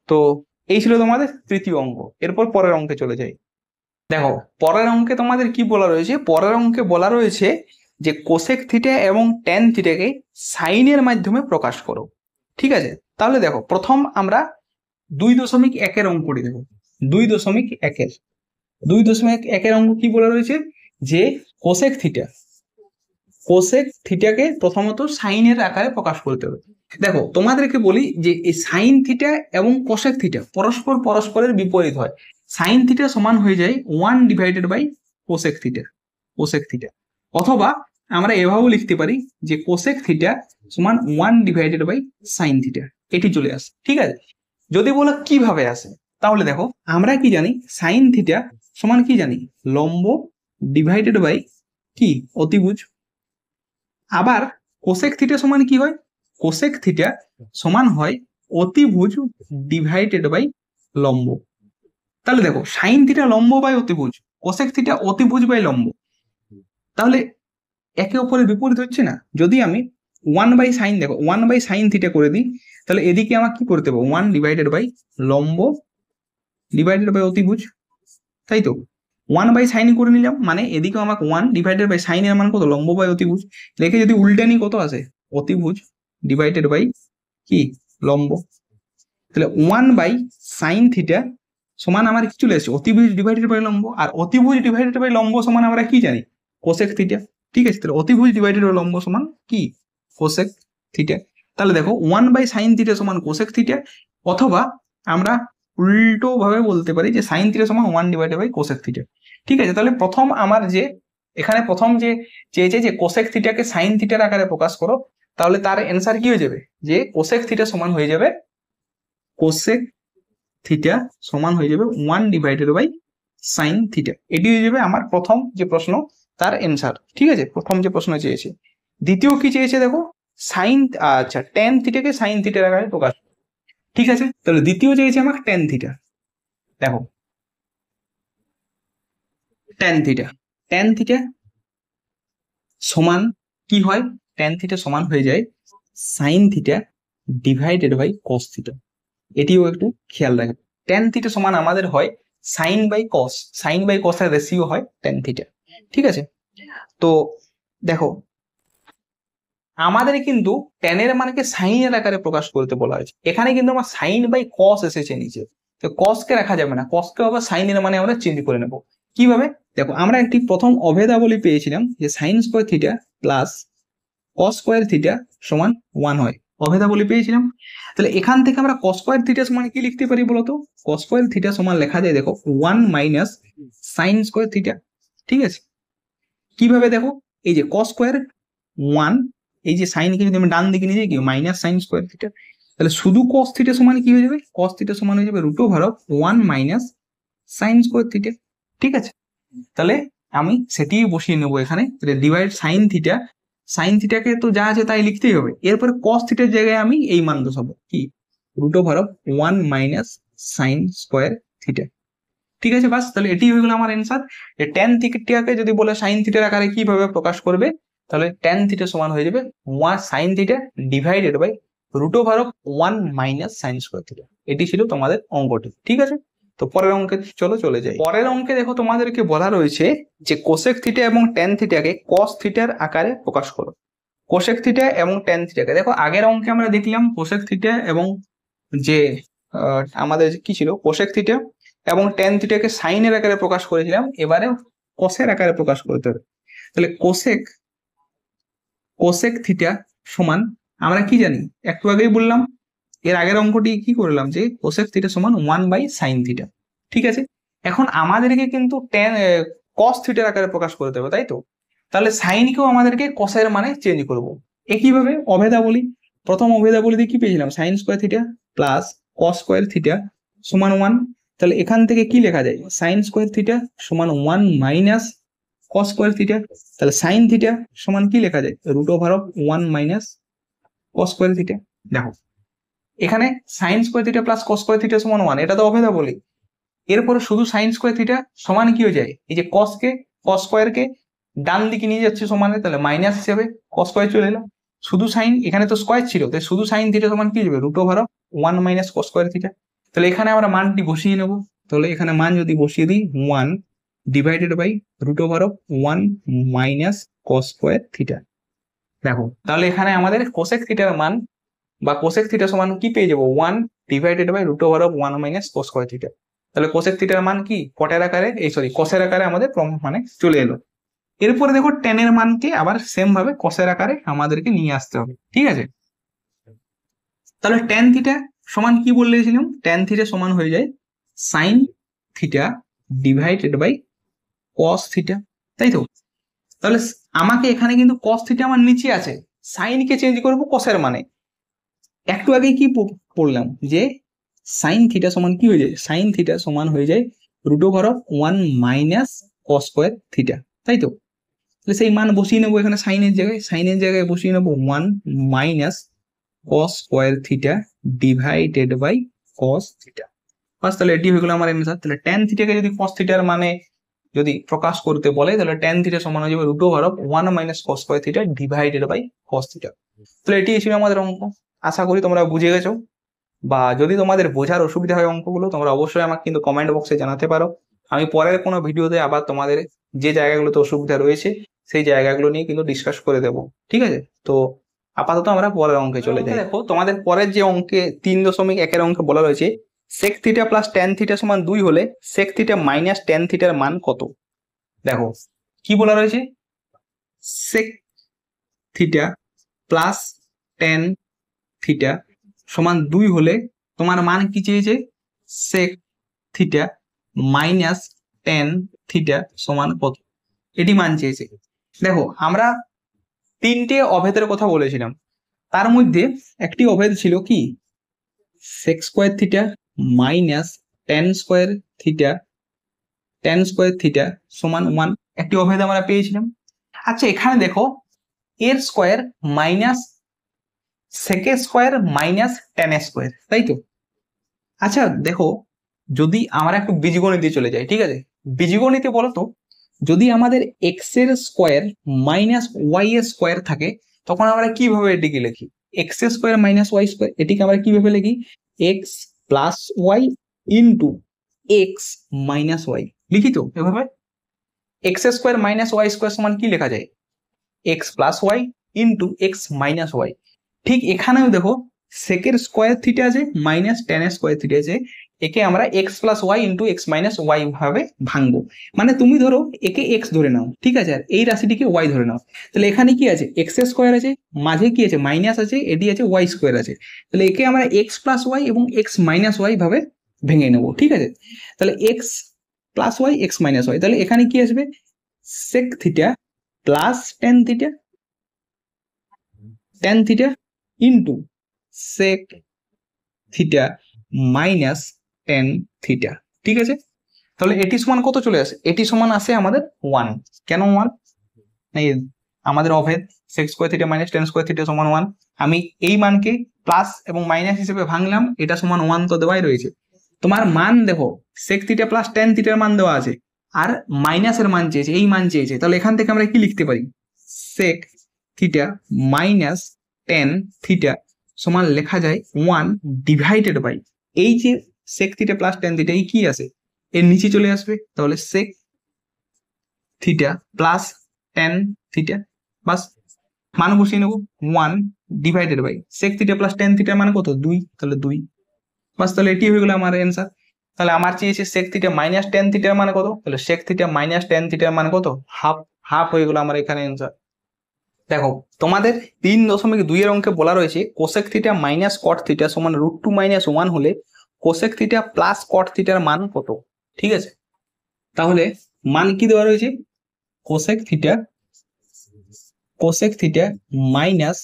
তো এই ছিল তোমাদের তৃতীয় অঙ্ক। এরপর পরের অঙ্কে চলে যাই। দেখো পরের অঙ্কে তোমাদের কি বলা রয়েছে, পরের অঙ্কে বলা রয়েছে যে কোসেক থিটা এবং ট্যান থিটাকে সাইনের মাধ্যমে প্রকাশ করো। ঠিক আছে, তাহলে দেখো প্রথম আমরা 2.1 অঙ্কটি দেখো, 2.1 অঙ্ক কি বলা রয়েছে যে কোসেক থিটাকে প্রথমত সাইনের আকারে প্রকাশ করতে হবে। দেখো তোমাদেরকে বলি যে এই সাইন থিটা এবং কোসেক থিটা পরস্পরের বিপরীত হয়। সাইন থিটা সমান হয়ে যায় 1 ডিভাইডেড বাই কোসেক থিটা, অথবা আমরা এভাবেও লিখতে পারি যে কোসেক থিটা সমান 1 ডিভাইডেড বাই সাইন থিটা, এটি চলে আসে। ঠিক আছে, যদি বলো কিভাবে আসে, তাহলে দেখো আমরা কি জানি সাইন থিটা সমান কি জানি লম্ব ডিভাইডেড বাই কি অতিভুজ, আবার কোসেক থিটা সমান কি হয়, কোসেক থিটা সমান হয় অতিভুজ ডিভাইডেড বাই লম্ব। তাহলে দেখো সাইন থিটা লম্ব বাই অতিভুজ, কোসেক থিটা অতিভুজ বাই লম্ব, তাহলে একে অপরের বিপরীত হচ্ছে না। যদি আমি 1/sin দেখো 1/sin থিটা করে দিই, তাহলে এদিকে আমাকে কি করতে হবে 1 ডিভাইডেড বাই লম্ব ডিভাইডেড বাই অতিভুজ, তাই তো 1/sin করে নিলাম, মানে এদিকেও আমাকে 1 ডিভাইডেড বাই সাইন এর মান কত লম্ব বাই অতিভুজ, লেখে যদি উল্টে নিই কত আসে অতিভুজ ডিভাইডেড বাই কি লম্ব, তাহলে 1/sin থিটা সমান আমার কি চলে আসছে অতিভুজ ডিভাইডেড বাই লম্ব, আর অতিভুজ ডিভাইডেড বাই লম্ব সমান আমরা কি জানি কোসেক থিটা। ঠিক আছে, তাহলে অতিভুজ ডিভাইডেড বাই লম্ব সমান কি কোসেক থিটা। তাহলে দেখো 1/sin থিটা সমান কোসেক থিটা, অথবা আমরা উল্টো ভাবে বলতে পারি যে সাইন থিটা সমান 1 ডিভাইডেড বাই কোসেক থিটা। ঠিক আছে, তাহলে প্রথম আমার যে এখানে প্রথম যে চেয়েছে যে কোসেক থিটাকে সাইন থিটার আকারে প্রকাশ করো, তাহলে তার অ্যান্সার কি হয়ে যাবে যে কোসেক থিটা সমান হয়ে যাবে 1 ডিভাইডেড বাই সাইন থিটা, এটি হয়ে যাবে আমার প্রথম যে প্রশ্ন তার অ্যান্সার। ঠিক আছে, প্রথম যে প্রশ্ন চেয়েছে। দ্বিতীয় কি চেয়েছে দেখো সাইন, আচ্ছা ট্যান থিটাকে সাইন থিটার আকারে প্রকাশ। ঠিক আছে, তাহলে দ্বিতীয় চেয়েছে আমাকে ট্যান থিটা। দেখো ট্যান ট্যান থিটা সমান কি হয়, ট্যান থিটা সমান হয়ে যায় sine theta divided by cos theta. এটিও একটু খেয়াল রাখবে, ট্যান থিটা সমান আমাদের হয় sine by cos, sine by কসের রেশিও হয় ট্যান থিটা। ঠিক আছে, তো দেখো আমাদের কিন্তু ট্যানের মানকে সাইনের আকারে প্রকাশ করতে বলা হয়েছে, এখানে কিন্তু আমার সাইন বাই কস এসেছে নিচে, তো কসকে রাখা যাবে না, কসকে আবার সাইনের মানে আমরা চেঞ্জ করে নেব। কিভাবে দেখো, আমরা একটি প্রথম অভেদাবলী পেয়েছিলাম যে sign square theta plus cos square theta সমান 1 হয়, অভেদাবলী পেয়েছিলাম। তাহলে এখান থেকে আমরা কস স্কোয়ার থিটা সমান কি লিখতে পারি বলতো, কস স্কোয়ার থিটা সমান লেখা যায় দেখো 1 মাইনাস সাইন স্কোয়ার থিটা। ঠিক আছে, কিভাবে দেখো, এই যে কস স্কোয়ার 1, এই যে সাইনকে যদি আমি ডান দিকে নিয়ে যাই কি মাইনাস সাইন স্কোয়ার থিটা, তাহলে শুধু কস থিটা সমান কি হয়ে যাবে, কস থিটা সমান হয়ে যাবে root over of 1 minus sine square theta. ঠিক আছে, তাহলে আমি সেটি বসিয়ে নেবো এখানে, ডিভাইড সাইন থিটা, সাইন থিটাকে তো যা আছে তাই লিখতেই হবে, এরপরে কস থিটার জায়গায় আমি এই মান বসাবো কি root over of 1 minus sine square theta. ঠিক আছে, বাস, তাহলে এটি হয়ে গেল আমার অ্যান্সার। ট্যান থিটাকে যদি বলে সাইন থিটার আকারে কিভাবে প্রকাশ করবে, তাহলে ট্যান থিটা সমান হয়ে যাবে 1 sine theta divided by root over of 1 minus sine square theta. এটি ছিল তোমাদের অঙ্কটি। ঠিক আছে, তো পরের অঙ্কে চলে যাই। পরের অঙ্কে দেখো তোমাদেরকে বলা রয়েছে যে কোসেক থিটা এবং ট্যান থিটাকে কস থিটার আকারে প্রকাশ করো। কোসেক থিটা এবং ট্যান থিটাকে দেখো, আগের অঙ্কে আমরা দেখলাম কোসেক থিটা এবং যে আমাদের কি ছিল কোসেক থিটা এবং ট্যান থিটাকে সাইনের আকারে প্রকাশ করেছিলাম, এবারে কসের আকারে প্রকাশ করতে হবে। তাহলে কোসেক থিটা সমান আমরা কি জানি, একটু আগেই বললাম, এর আগের অঙ্কটি কি করলাম যে কোসেক থিটা সমান 1 বাই সাইন থিটা। ঠিক আছে, এখন আমাদেরকে কিন্তু কস থিটার আকারে প্রকাশ করতে হবে, তাই তো, তাহলে সাইনকেও আমাদেরকে কসের মানে চেঞ্জ করব। একইভাবে অভেদাবলী, প্রথম অভেদাবলীতে কি পেয়েছিলাম, sign square theta plus cos square theta সমান 1, তাহলে এখান থেকে কি লেখা যায়, সাইন স্কোয়ার থিটা সমান 1 মাইনাস কস স্কোয়ার থিটা, তাহলে সাইন থিটা সমান কি লেখা যায় root over of 1 minus cos square theta. দেখো এখানে sine square theta plus cos square theta সমান 1, এটা তো অভেদাবলী। এরপরে শুধু সাইন স্কোয়ার থিটা সমান কি হয়ে যায়, এই যে কস স্কোয়ারকে ডান দিকে নিয়ে যাচ্ছে সমানে, তাহলে মাইনাস হিসেবে কস স্কোয়ার চলে এলো, শুধু সাইন, এখানে তো স্কোয়ার ছিল, তাই শুধু সাইন থিটা সমান কি যাবে root over of 1 minus cos square theta. তাহলে এখানে আমরা মানটি বসিয়ে নেব, তাহলে এখানে মান যদি বসিয়ে দিই 1 divided by root over of 1 minus cos square theta. দেখো তাহলে এখানে আমাদের কোসেক থিটার মান বা কোসেক থিটা সমান কি পেয়ে যাবো 1 divided by root over of 1 minus cos square theta. তাহলে কোসেক থিটার মান কি কটের আকারে, কসের আকারে আমাদের মানে চলে এলো। এরপরে দেখো টেনের মানকে আবার সেম ভাবে কসের আকারে আমাদেরকে নিয়ে আসতে হবে। ঠিক আছে, তাহলে ট্যান থিটা সমান কি বললেছিলাম, ট্যান থিটা সমান হয়ে যায় sine theta divided by cos theta, তাই তো। তাহলে আমাকে এখানে কিন্তু কস থিটা আমার নিচে আছে, সাইনকে চেঞ্জ করবো কসের মানে। একটু আগে কি পড়লাম যে সাইন থিটা সমান কি হয়ে যায়, সাইন থিটা সমান হয়ে যায় root over of 1 minus cos square theta, তাই তো। তাহলে সেই মান বসিয়ে নেবো এখানে, সাইনের জায়গায় বসিয়ে নেবো 1 minus cos square theta divided by cos theta. First তাহলে এটি হয়ে গেল আমার অ্যান্সার। তাহলে ট্যান থিটাকে যদি কস থিটার মানে যদি প্রকাশ করতে বলে, তাহলে ট্যান থিটা সমান হয়ে যাবে root over of 1 minus cos square theta divided by cos theta. তাহলে এটি ছিল আমাদের অঙ্ক। আশা করি তোমরা বুঝে গেছো, বা যদি তোমাদের বোঝার অসুবিধা হয় অঙ্কগুলো, তোমরা অবশ্যই আমাকে কিন্তু কমেন্ট বক্সে জানাতে পারো। আমি পরের কোনো ভিডিওতে আবার তোমাদের যে জায়গাগুলোতে অসুবিধা রয়েছে সেই জায়গাগুলো নিয়ে কিন্তু ডিসকাস করে দেবো। ঠিক আছে, তো আপাতত আমরা পরের অঙ্কে চলে যাই। দেখো তোমাদের পরের যে অঙ্কে 3.1 অঙ্কে বলা রয়েছে sec theta plus tan theta সমান 2 হলে সেক থিটা মাইনাস ট্যান থিটার মান কত। দেখো কি বলা রয়েছে, sec theta plus tan theta সমান 2 হলে তোমার মান কি চেয়েছে, sec theta minus tan theta সমান কত, এটি মান চেয়েছে। দেখো আমরা 3টে অভেদের কথা বলেছিলাম, তার মধ্যে একটি অভেদ ছিল কি sec square theta minus tan square theta সমান 1, একটি অভেদ আমরা পেয়েছিলাম। আচ্ছা এখানে দেখো এর square minus sec square minus tan square, তাই তো। আচ্ছা দেখো যদি আমরা একটু বীজগণিতে চলে যাই, ঠিক আছে, বীজগণিতে বলো তো যদি আমাদের এক্স এর স্কোয়ার মাইনাস ওয়াই এর স্কোয়ার থাকে তখন আমরা কিভাবে এটিকে লিখি? এক্স এর স্কোয়ার মাইনাস ওয়াই স্কোয়ার, এটিকে আমরা কিভাবে লিখি? X plus y into x minus y, লিখি তো এভাবে। X square minus y square সমান কি লেখা যায়? X plus y into x minus y. ঠিক এখানেও দেখো সেকের স্কোয়ার থিটা আছে মাইনাস টেন স্কোয়ার থিটা আছে, একে আমরা x plus y into x minus y ভাবে ভাঙবো। মানে তুমি ধরো একে এক্স ধরে নাও, ঠিক আছে, আর এই রাশিটিকে ওয়াই ধরে নাও। তাহলে এখানে কি আছে? এক্স স্কোয়ার আছে, মাঝে কি আছে? মাইনাস আছে, এটি আছে ওয়াই স্কোয়ার আছে। তাহলে একে আমরা এক্স প্লাস ওয়াই এবং এক্স মাইনাস ওয়াই ভাবে ভেঙে নেবো, ঠিক আছে। তাহলে x plus Y x minus y, তাহলে এখানে কি আসবে? Sec theta plus tan theta, tan theta into sec theta minus tan theta, ঠিক আছে। তাহলে এটি সমান কত চলে আসে? এটি সমান আসে আমাদের 1। কেন 1? এই আমাদের অভেদ sec square theta minus tan square theta সমান 1। আমি এই মানকে প্লাস এবং মাইনাস হিসেবে ভাঙলাম, এটা সমান 1 তো দেওয়াই রয়েছে। তোমার মান দেখো সেক থিটা প্লাস টেন থিটার মান দেওয়া আছে, আর মাইনাসের মান চেয়েছে, এই মান চেয়েছে। তাহলে এখান থেকে আমরা কি লিখতে পারি? Sec theta minus tan theta সমান লেখা যায় 1 ডিভাইডেড বাই এই যে sec theta plus tan theta, এই কি আসে? এর নিচে চলে আসবে। তাহলে sec theta plus tan theta, বাস মান বসিয়ে নেবো 1 divided by sec theta plus tan থিটার মানে কত? 2। তাহলে 2, বাস। তাহলে এটি হয়ে গেল আমার অ্যান্সার। তাহলে আমার চেয়েছে সেক থিটা মাইনাস টেন থিটার মানে কত? তাহলে সেক থিটা মাইনাস টেন থিটার মানে কত? হাফ। হাফ হয়ে গেল আমার এখানে অ্যান্সার। দেখো তোমাদের 3.2 এর অঙ্কে বলা রয়েছে cosec theta minus cot theta সমান √2 - 1 হলে কোসেক থিটা প্লাস কট থিটার মান কত? ঠিক আছে, তাহলে মান কি দেওয়া রয়েছে? Cosec theta minus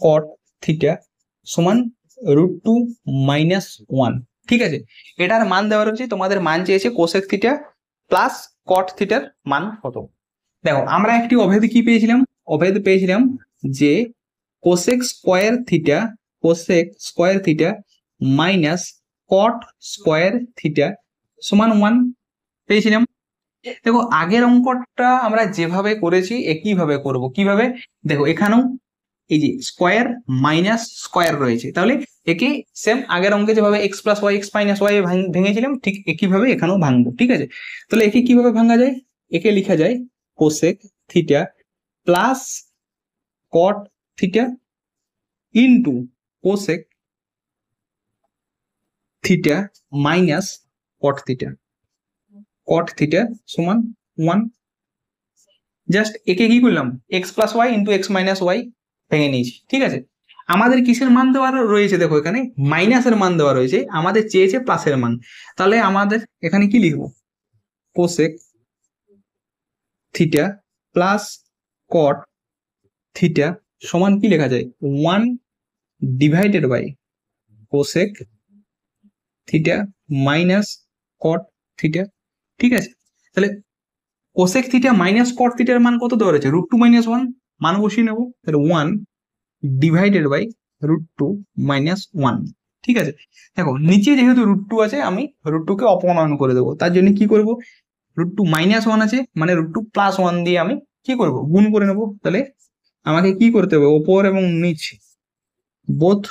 cot theta সমান √2 - 1, ঠিক আছে। এটার মান দেওয়া রয়েছে, তোমাদের মান চেয়েছে কোসেক থিটা প্লাস কট থিটার মান কত। দেখো আমরা একটি অভেদ কি পেয়েছিলাম? অভেদ পেয়েছিলাম যে cosec square theta minus cot square theta সমান 1 পেয়েছিলাম। দেখো আগের অঙ্কটা আমরা যেভাবে করেছি একইভাবে করব। কিভাবে? দেখো এখানেও এই যে স্কোয়ার মাইনাস স্কোয়ার রয়েছে, তাহলে একে সেম আগের অঙ্কে যেভাবে X plus Y x minus Y ভেঙেছিলাম ঠিক একইভাবে এখানেও ভাঙবো, ঠিক আছে। তাহলে একে কিভাবে ভাঙা যায়? একে লেখা যায় cosec theta plus cot theta into cosec theta minus cot theta. Cot theta সমান 1। জাস্ট একে কি করলাম? X plus y into x minus y ভেঙে নিয়েছি, ঠিক আছে। আমাদের কিসের মান দেওয়া রয়েছে? দেখো এখানে মাইনাসের মান দেওয়া রয়েছে, আমাদের চেয়েছে প্লাসের মান। তাহলে আমাদের এখানে কি লিখবো? Cosec theta plus cot theta সমান কি লেখা যায়? 1 divided by cosec theta minus cot theta, ঠিক আছে। তাহলে কোসেক থিটা মাইনাস কট থিটার মান কত দেওয়া রয়েছে? √2 - 1, মান বসিয়ে নেবো। তাহলে 1 ডিভাইডেড বাই √2 - 1, ঠিক আছে। দেখো নিচে যেহেতু √2 আছে, আমি √2 কে অপনয়ন করে দেবো। তার জন্য কি করব? √2 - 1 আছে, মানে √2 + 1 দিয়ে আমি কি করব? গুণ করে নেবো। তাহলে আমাকে কি করতে হবে? ওপর এবং নিচ বোথ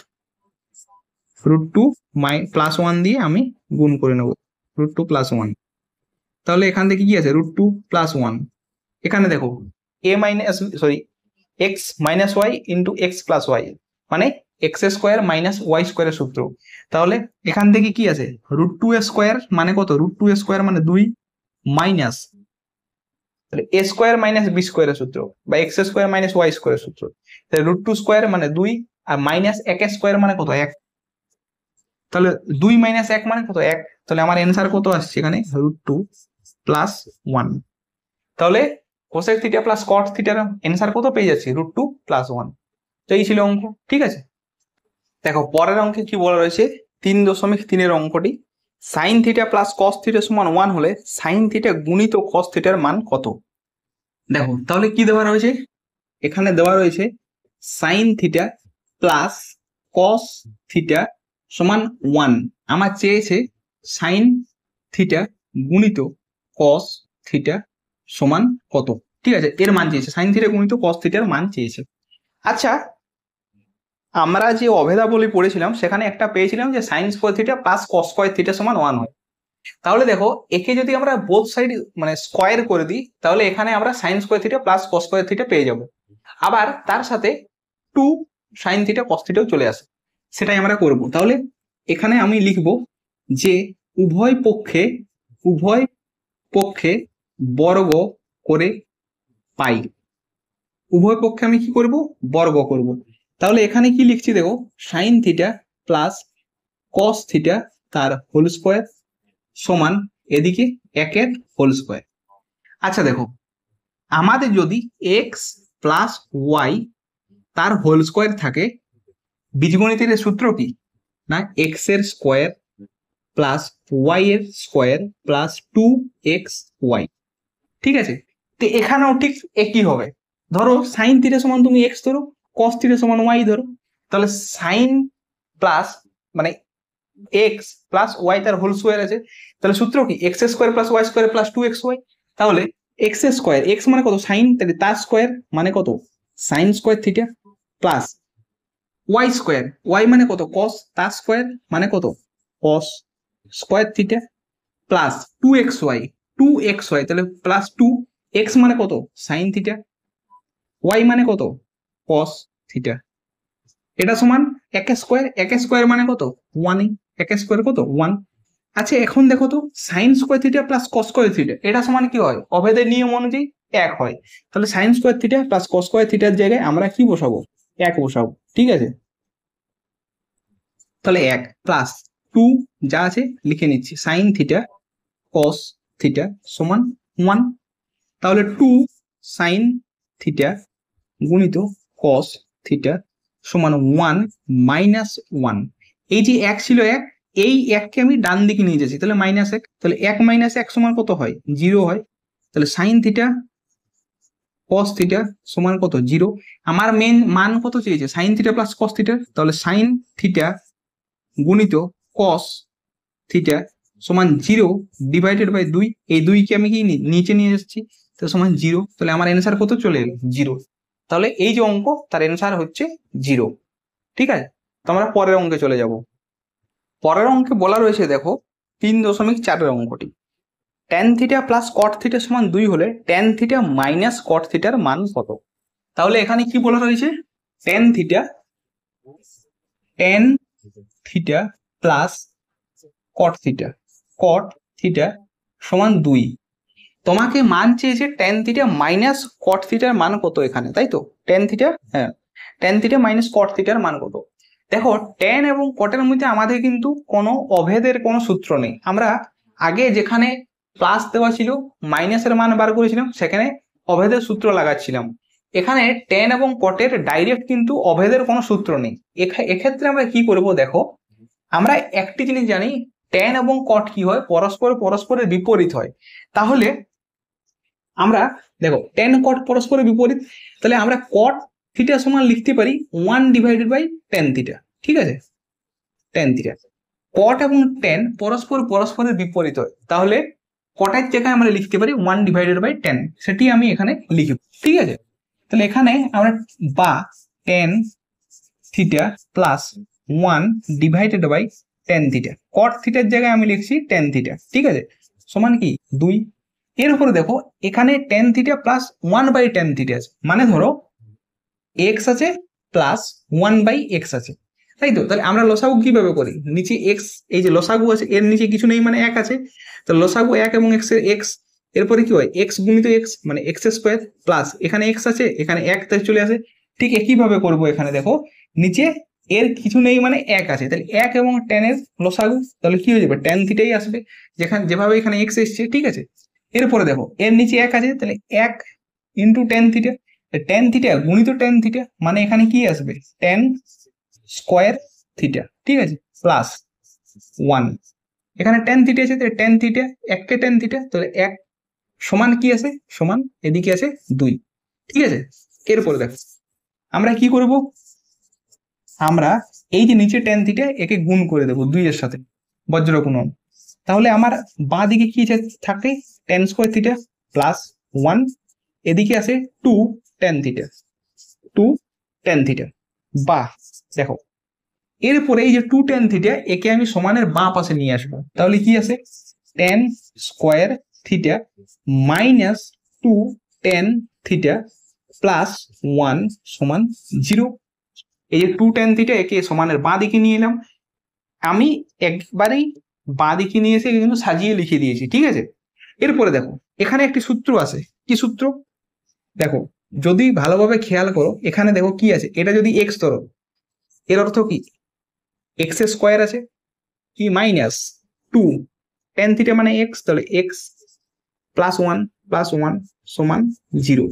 √2 + 1 দিয়ে আমি গুণ করে নেবো, √2 + 1। তাহলে এখান থেকে কি আছে? √2 + 1। এখানে দেখো x minus y into x plus y, মানে এক্স স্কোয়ার মাইনাস ওয়াই স্কোয়ারের সূত্র। তাহলে এখান থেকে কি আছে? √2 স্কোয়ার মানে কত? √2 স্কোয়ার মানে 2 মাইনাস তাহলে এ স্কোয়ার মাইনাস বি স্কোয়ারের সূত্র, বা এক্স স্কোয়ার মাইনাস ওয়াই স্কোয়ারের সূত্র। তাহলে √2 স্কোয়ার মানে 2, আর মাইনাস 1 স্কোয়ার মানে কত? 1। তাহলে 2 - 1 মানে কত? 1। তাহলে আমার অ্যান্সার কত আসছে এখানে? √2 + 1। তাহলে কোসেক থিটা প্লাস কট থিটার অ্যান্সার কত পেয়ে যাচ্ছি? √2 + 1। তো এই ছিল অঙ্ক, ঠিক আছে। দেখো পরের অঙ্কে কি বলা রয়েছে? 3.3 এর অঙ্কটি, sign theta plus cos theta সমান 1 হলে সাইন থিটা গুণিত কস থিটার মান কত? দেখো তাহলে কি দেওয়া রয়েছে? এখানে দেওয়া রয়েছে sign theta plus cos theta সমান 1। আমার চেয়েছে সাইন থিটা গুণিত কস থিটা সমান কত, ঠিক আছে, এর মান চেয়েছে, সাইন থিটা গুণিত কস থিটার মান চেয়েছে। আচ্ছা, আমরা যে অভেদাবলী পড়েছিলাম সেখানে একটা পেয়েছিলাম যে sign square theta plus cos square theta সমান 1 হয়। তাহলে দেখো একে যদি আমরা বোথ সাইড মানে স্কোয়ার করে দিই তাহলে এখানে আমরা sign square theta plus cos square theta পেয়ে যাব। আবার তার সাথে 2 সাইন থিটা কস থিটাও চলে আসে, সেটাই আমরা করব। তাহলে এখানে আমি লিখব যে উভয় পক্ষে বর্গ করে পাই, উভয় পক্ষে আমি কি করব, বর্গ করব। তাহলে এখানে কি লিখছি দেখো, sign theta plus cos theta তার হোল স্কোয়ার সমান এদিকে 1 হোল স্কোয়ার। আচ্ছা দেখো, আমাদের যদি এক্স প্লাস ওয়াই তার হোল স্কোয়ার থাকে, বীজগণিতের সূত্র কি না, এক্স এর স্কোয়ার প্লাস ওয়াই এর স্কোয়ার প্লাস 2xy, ঠিক আছে। তো এখানেও ঠিক একই হবে। ধরো সাইন থিটা সমান তুমি এক্স ধরো, কস থিটা সমান ওয়াই ধরো, তাহলে সাইন প্লাস মানে এক্স প্লাস ওয়াই তার হোল স্কোয়ার আছে, তাহলে সূত্র কি x square plus y square plus 2xy। তাহলে এক্স স্কোয়ার, এক্স মানে কত সাইন, তাহলে তার স্কোয়ার মানে কত sine square theta, plus y square, y মানে কত কস, তার স্কোয়ার মানে কত কস স্কোয়ার থিটা, প্লাস 2xy, তাহলে প্লাস 2x মানে কত সাইন থিটা, ওয়াই মানে কত কস থিটা, এটা সমান 1 স্কোয়ার মানে কত 1, 1 স্কোয়ার কত 1। আচ্ছা এখন দেখো তো sign square theta plus cos square theta এটা সমান কি হয়, অভেদের নিয়ম অনুযায়ী 1 হয়। তাহলে sine square theta plus cos square থিটার জায়গায় আমরা কি বসাবো, 1 বসাবো, ঠিক আছে। তাহলে 1 প্লাস 2 যা আছে লিখে নিচ্ছি, সাইন থিটা কস থিটা সমান 1, তাহলে 2 সাইন থিটা গুণিত কস থিটা সমান 1 মাইনাস 1। এই যে 1 ছিল 1, এই 1কে আমি ডান দিকে নিয়ে যাচ্ছি, তাহলে মাইনাস 1, তাহলে 1 মাইনাস 1 সমান কত হয় 0 হয়। তাহলে সাইন থিটা কস থিটা সমান কত 0। আমার মেন মান কত চেয়েছে sine theta plus cos theta, তাহলে সাইন থিটা গুণিত কস থিটা সমান 0 ডিভাইডেড বাই 2, এই 2কে আমি কি নিচে নিয়ে যাচ্ছি, তাহলে সমান 0, তাহলে আমার অ্যান্সার কত চলে এলো 0। তাহলে এই যে অঙ্ক তার অ্যান্সার হচ্ছে 0, ঠিক আছে। তো আমরা পরের অঙ্কে চলে যাব। পরের অঙ্কে বলা রয়েছে দেখো 3.4 অঙ্কটি, tan theta plus cot theta সমান 2 হলে ট্যান থিটা মাইনাস কট থিটার মান কত। তাহলে এখানে কি বলা রয়েছে, tan theta plus cot theta সমান 2, তোমাকে মান চেয়েছে ট্যান থিটা মাইনাস কট থিটার মান কত এখানে, তাই তো ট্যান থিটা, হ্যাঁ ট্যান থিটা মাইনাস কট থিটার মান কত। দেখো ট্যান এবং কটের মধ্যে আমাদের কিন্তু কোনো অভেদের কোনো সূত্র নেই, আমরা আগে যেখানে প্লাস দেওয়া ছিল মাইনাসের মান বার করেছিলাম সেখানে অভেদের সূত্র লাগাচ্ছিলাম। এখানে ট্যান এবং কটের ডাইরেক্ট কিন্তু অভেদের কোনো সূত্র নেই। এক্ষেত্রে আমরা কি করব দেখো, আমরা একটি জিনিস জানি ট্যান এবং কট কি হয়, পরস্পরের বিপরীত হয়। তাহলে আমরা দেখো ট্যান কট পরস্পরের বিপরীত, তাহলে আমরা কট থিটা সমান লিখতে পারি 1 ডিভাইডেড বাই ট্যান থিটা, ঠিক আছে। ট্যান থিটা, কট এবং ট্যান পরস্পরের বিপরীত হয়, তাহলে কটের জায়গায় আমরা লিখতে পারি 1 ডিভাইডেড বাই ট্যান, সেটি আমি এখানে লিখব, ঠিক আছে। তাহলে এখানে আমরা বা tan theta plus 1 divided by tan theta, cot থিটার জায়গায় আমি লিখছি ট্যান থিটা, ঠিক আছে, সমান কি 2। এর উপরে দেখো এখানে tan theta plus 1 by tan theta আছে, মানে ধরো এক্স আছে প্লাস 1 বাই এক্স আছে, তাই তো। তাহলে আমরা লসাগু কিভাবে করি, নিচে এক্স, এই যে লসাগু আছে এর নিচে কিছু নেই মানে 1 আছে, তো লসাগু 1 এবং এক্স এর এক্স, এরপরে কি হয় এক্স গুণিত এক্স মানে এক্স স্কোয়ার, প্লাস এখানে এক্স আছে এখানে 1 তাই চলে আসে। ঠিক একইভাবে করব এখানে, দেখো নিচে এর কিছু নেই মানে 1 আছে, তাহলে 1 এবং ট্যানের লসাগু, তাহলে কি হয়ে যাবে ট্যান থিটাই আসবে, যেভাবে এখানে এক্স এসছে, ঠিক আছে। এরপরে দেখো এর নিচে 1 আছে, তাহলে 1 into tan theta, tan theta গুণিত ট্যান থিটা মানে এখানে কি আসবে ট্যান স্কোয়ার থিটা, ঠিক আছে, প্লাস 1, এখানে ট্যান থিটা আছে, তাহলে ট্যান থিটা 1 ট্যান থিটা, তাহলে 1 সমান কি আছে সমান এদিকে আছে 2, ঠিক আছে। এরপরে দেখো আমরা কি করব, আমরা এই যে নিচে ট্যান থিটা একে গুণ করে দেবো 2 এর সাথে বজ্র গুণন, তাহলে আমার বাঁ দিকে কি থাকে ট্যান স্কোয়ার থিটা প্লাস 1, এদিকে আছে 2 tan থিটা, 2 tan থিটা। বা দেখো এরপরে এই যে 2 tan থিটা একে আমি সমানের বাঁ পাশে নিয়ে আসবো, তাহলে কি আছে tan square theta minus 2 tan theta plus 1 সমান 0। এই যে 2 tan থিটা একে সমানের বাঁ দিকে নিয়ে এলাম, আমি একবারেই বাঁ দিকে নিয়ে এসে কিন্তু সাজিয়ে লিখে দিয়েছি, ঠিক আছে। এরপরে দেখো এখানে একটি সূত্র আছে, কি সূত্র দেখো, যদি ভালোভাবে খেয়াল করো এখানে দেখো কি আছে, এটা যদি এক্স ধরো এর অর্থ কি এক্স স্কোয়ার আছে কি মাইনাস 2 tan থিটা মানে এক্স, তাহলে এক্স প্লাস 1 সমান 0।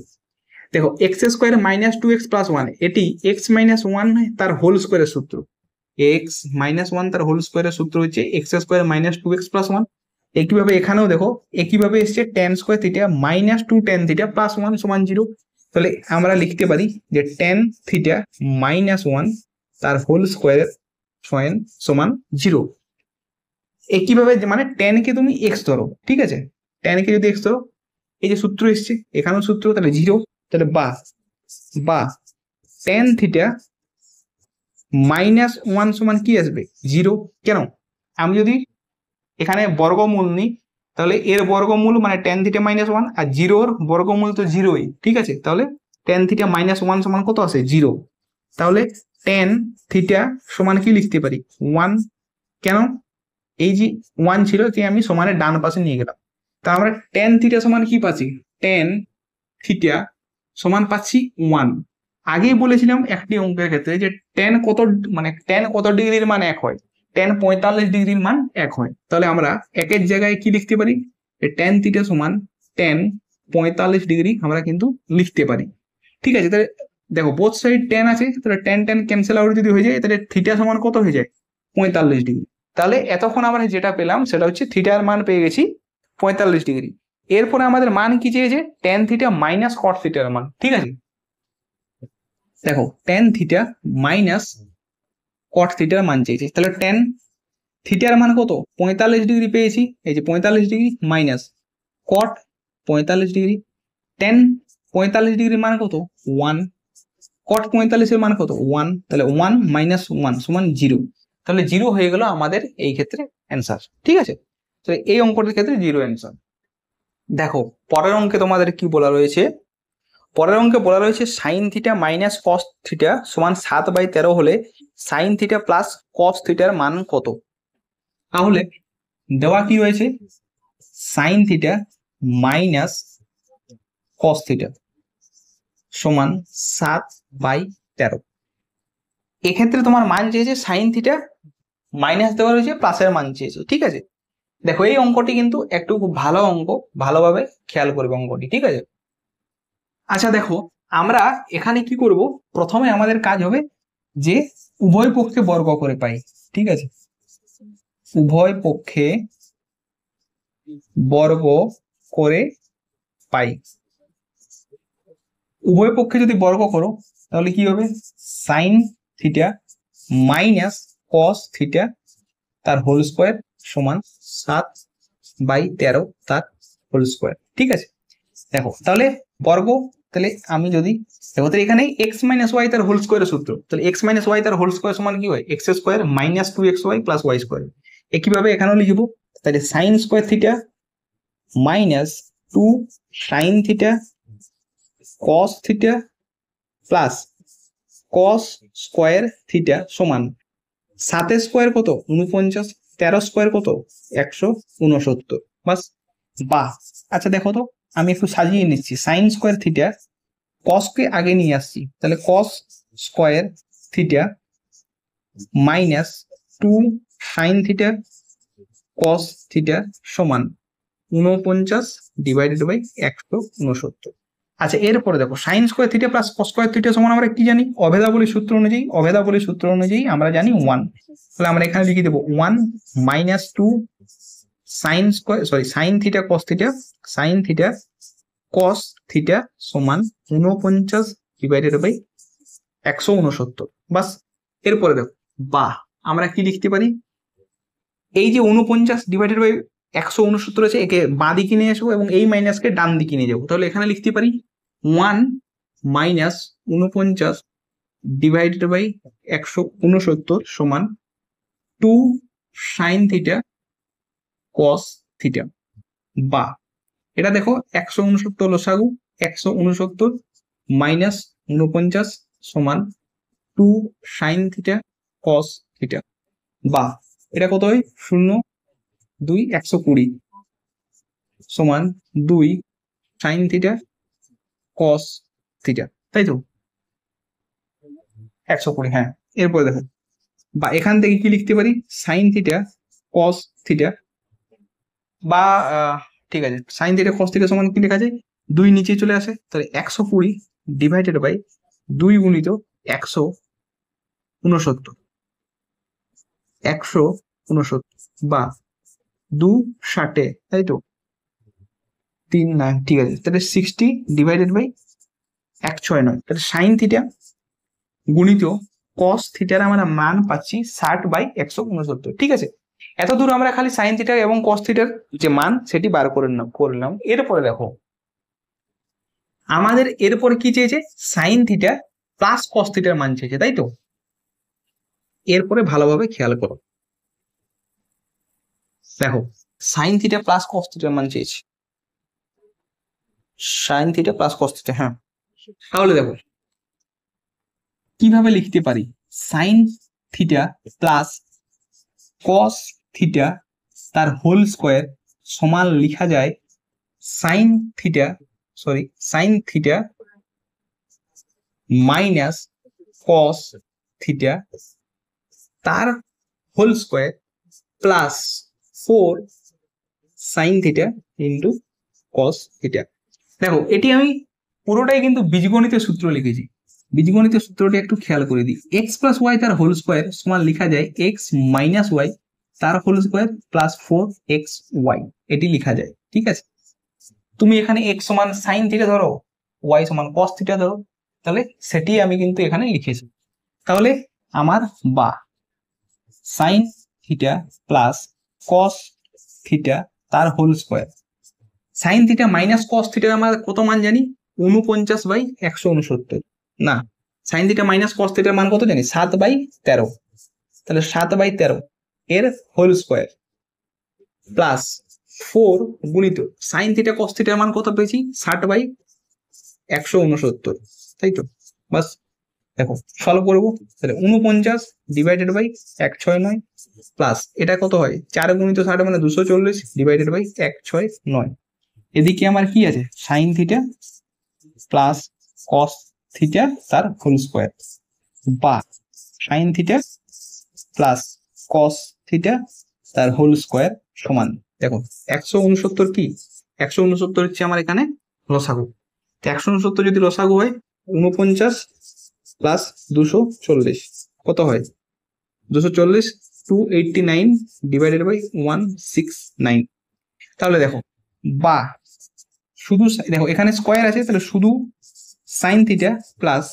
দেখো x square minus 2x plus 1 এটি এক্স মাইনাস 1 তার হোল স্কোয়ারের সূত্র, এক্স মাইনাস 1 তার হোল স্কোয়ারের সূত্র হচ্ছে x square minus 2x plus 1। একইভাবে এখানেও দেখো একইভাবে এসছে tan square theta minus 2 tan theta plus 1 সমান 0। তাহলে আমরা লিখতে পারি যে tan থিটা মাইনাস 1 তার হোল স্কোয়ারের সমান 0। একইভাবে মানে tan কে তুমি x ধরো, ঠিক আছে, tan কে যদি x ধরো এই যে সূত্র এসছে এখানেও সূত্র, তাহলে 0। তাহলে বা tan থিটা মাইনাস 1 সমান কি আসবে 0। কেন, আমি যদি এখানে বর্গমূল নিই তাহলে এর বর্গমূল মানে tan থিটা মাইনাস 1 আর 0-র বর্গমূল তো 0ই, ঠিক আছে, তাহলে tan থিটা মাইনাস 1 সমান কত আসে 0। তাহলে tan থিটা সমান কি লিখতে পারি 1। কেন, এই যে 1 ছিল যে আমি সমানের ডান পাশে নিয়ে গেলাম, তা আমরা tan থিটা সমান কি পাচ্ছি, tan থিটা সমান পাচ্ছি 1। আগেই বলেছিলাম একটি অঙ্কের ক্ষেত্রে যে tan কত ডিগ্রির মান 1 হয়, tan 45 ডিগ্রির মান 1 হয়। তাহলে আমরা একের জায়গায় কি লিখতে পারি, tan থিটা সমান tan 45 ডিগ্রি আমরা কিন্তু লিখতে পারি, ঠিক আছে। তাহলে দেখো বোথ সাইড tan আছে, তাহলে tan tan ক্যান্সেল আউট যদি হয়ে যায় তাহলে থিটা সমান কত হয়ে যায় 45 ডিগ্রি। তাহলে এতক্ষণ আমরা যেটা পেলাম সেটা হচ্ছে থিটার মান পেয়ে গেছি 45 ডিগ্রি। এরপরে আমাদের মান কি চেয়েছে tan থিটা মাইনাস কট থিটার মান, ঠিক আছে। দেখো tan থিটা মাইনাস কট থিটার মান চেয়েছি, তাহলে tan থিটার মান কত 45 ডিগ্রি পেয়েছি, এই যে 45 ডিগ্রি মাইনাস কট 45 ডিগ্রি, tan 45 ডিগ্রির মান কত 1, কট 45 এর মান কত 1, তাহলে 1 মাইনাস 1 সমান 0। তাহলে 0 হয়ে গেল আমাদের এই ক্ষেত্রে অ্যান্সার, ঠিক আছে। তো এই অঙ্কটির ক্ষেত্রে 0 অ্যান্সার। দেখো পরের অঙ্কে তোমাদের কি বলা রয়েছে, পরের অঙ্কে বলা রয়েছে sign theta minus cos theta সমান 7/13 হলে সাইন থিটা প্লাস কস থিটার মান কত। তাহলে দেওয়া কি রয়েছে sign theta minus cos theta সমান 7/13। এক্ষেত্রে তোমার মান চেয়েছে সাইন থিটা মাইনাস দেওয়া রয়েছে প্লাসের মান চেয়েছে, ঠিক আছে। দেখো এই অঙ্কটি কিন্তু একটু খুব ভালো অঙ্ক, ভালোভাবে খেয়াল করবে অঙ্কটি, ঠিক আছে। আচ্ছা দেখো আমরা এখানে কি করব, প্রথমে আমাদের কাজ হবে যে উভয় পক্ষে বর্গ করে পাই, ঠিক আছে, উভয় পক্ষে বর্গ করে পাই। উভয় পক্ষে যদি বর্গ করো তাহলে কি হবে sign theta minus cos theta তার হোল স্কোয়ার সমান 7/13 তার হোল স্কোয়ার, ঠিক আছে। দেখো তাহলে বর্গ, তাহলে আমি যদি দেখো তাহলে এখানে এক্স মাইনাস ওয়াই তার হোল স্কোয়ারের সূত্র, তাহলে এক্স মাইনাস ওয়াই তার হোল স্কোয়ার সমান কি হয় x square minus 2xy plus y square. একইভাবে এখানেও লিখবো, তাহলে sine square theta minus 2 sine theta cos theta plus cos square theta সমান 7 স্কোয়ার কত 49, 13 স্কোয়ার কত 169, বাস। বা আচ্ছা দেখো তো আমি একটু সাজিয়ে নিচ্ছি, সাইন স্কোয়ার থিটা কসকে আগে নিয়ে আসছি, তাহলে কস square theta minus 2 sine theta cos theta সমান 49/169। আচ্ছা এরপরে দেখো sign square theta plus cos square theta সমান আমরা কি জানি অভেদাবলী সূত্র অনুযায়ী আমরা জানি 1। তাহলে আমরা এখানে লিখে দেবো 1 minus 2 sine theta cos theta সমান 49/169, বাস। এরপরে দেখো বা আমরা কি লিখতে পারি, এই যে 49/169 169 আছে, একে বাঁ দিকে নিয়ে আসবো এবং এই মাইনাসকে ডান দিকে নিয়ে যাবো। তাহলে এখানে লিখতে পারি 1 মাইনাস 49 ডিভাইডেড বাই 169 সমান 2 সাইন থিটা কস থিটা। বা এটা দেখো 169 লসাগু, 169 মাইনাস 49 সমান 2 সাইন থিটা কস থিটা। বা এটা কত হয় 0 2 120 সমান 2 সাইন থিটা কস থিটা, তাই তো 120। হ্যাঁ, এরপরে দেখো বা এখান থেকে কি লিখতে পারি সাইন থিটা কস থিটা। বা ঠিক আছে, সাইন থিটা কস থিটা সমান কি লেখা যায় 2 নিচে চলে আসে, তাহলে 120 ডিভাইডেড বাই 2 গুণিত 169 বা 2 ষাটে, তাই তো 3 না, ঠিক আছে, তাহলে 60 ডিভাইডেড বাই 169, তাহলে সাইন থিটা গুণিত কস থিটার আমরা মান পাচ্ছি 60/169। ঠিক আছে, এত দূর আমরা খালি সাইন থিটা এবং কস থিটার যে মান সেটি বার করলাম। এরপরে দেখো আমাদের এরপরে কি চেয়েছে সাইন থিটা প্লাস কস থিটার মান চেয়েছে, তাই তো। এরপরে ভালোভাবে খেয়াল করো, দেখো সাইন থিটা প্লাস কস থিটার মান চেয়েছে, sine theta plus cos theta. হ্যাঁ, তাহলে দেখো কিভাবে লিখতে পারি sine theta plus cos theta তার হোল স্কোয়ার সমান লেখা যায় sine theta minus cos theta তার whole square plus 4 sine theta into cos theta. দেখো এটি আমি পুরোটাই কিন্তু বীজগণিতের সূত্র লিখেছি। বীজগণিতের সূত্রটি একটু খেয়াল করে দিই, এক্স প্লাস ওয়াই তার হোল স্কোয়ার সমান লেখা যায় এক্স মাইনাস ওয়াই তার হোল স্কোয়ার প্লাস 4xy, এটি লেখা যায়। ঠিক আছে, তুমি এখানে এক্স সমান সাইন থিটা ধরো, ওয়াই সমান কস থিটা ধরো, তাহলে সেটি আমি কিন্তু এখানে লিখেছি। তাহলে আমার বা sine theta plus cos theta তার whole square, sine theta minus cos থিটার আমরা কত মান জানি 49/169। না, সাইন থিটা মাইনাস কস থিটার মান কত জানি 7/13, তাহলে 7/13 এর হোল স্কোয়ার প্লাস 4 গুণিত সাইন থিটা কস থিটার মান কত পেয়েছি 60/169, তাই তো। বাস দেখো সলভ করবো, তাহলে 49 ডিভাইডেড বাই 169 প্লাস এটা কত হয় 4 গুণিত 60 মানে 240 ডিভাইডেড বাই 169। এদিকে আমার কি আছে sign theta plus cos theta তার হোল স্কোয়ার বা sine theta plus cos theta তার হোল স্কোয়ার সমান, দেখো 169 কি 169 হচ্ছে আমার এখানে লসাগু, 169 যদি লসাগু হয় 49 প্লাস 240 কত হয় 240, 289 ডিভাইডেড বাই 169। তাহলে দেখো বা শুধু দেখো এখানে স্কোয়ার আছে, তাহলে শুধু sign theta plus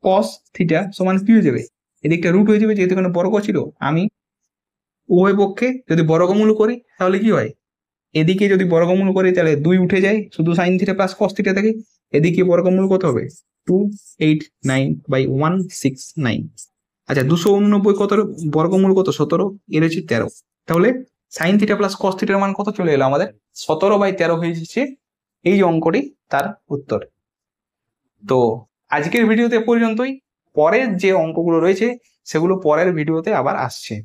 cos theta সমান কি হয়ে যাবে এদিকটা রুট হয়ে যাবে, যেহেতু এখানে বর্গ ছিল। আমি উভয় পক্ষে যদি বর্গমূল করি তাহলে কি হয় এদিকে যদি বর্গমূল করি তাহলে 2 উঠে যায়, শুধু sign theta plus cos theta থাকে। এদিকে বর্গমূল কত হবে 289/169। আচ্ছা 289 কত বর্গমূল কত 17, এর হচ্ছে 13। তাহলে সাইন থিটা প্লাস কস থিটার মান কত চলে এলো আমাদের 17/13 হয়ে যাচ্ছে এই যে অঙ্কটি তার উত্তর। তো আজকের ভিডিওতে পর্যন্তই, পরের যে অঙ্কগুলো রয়েছে সেগুলো পরের ভিডিওতে আবার আসছে।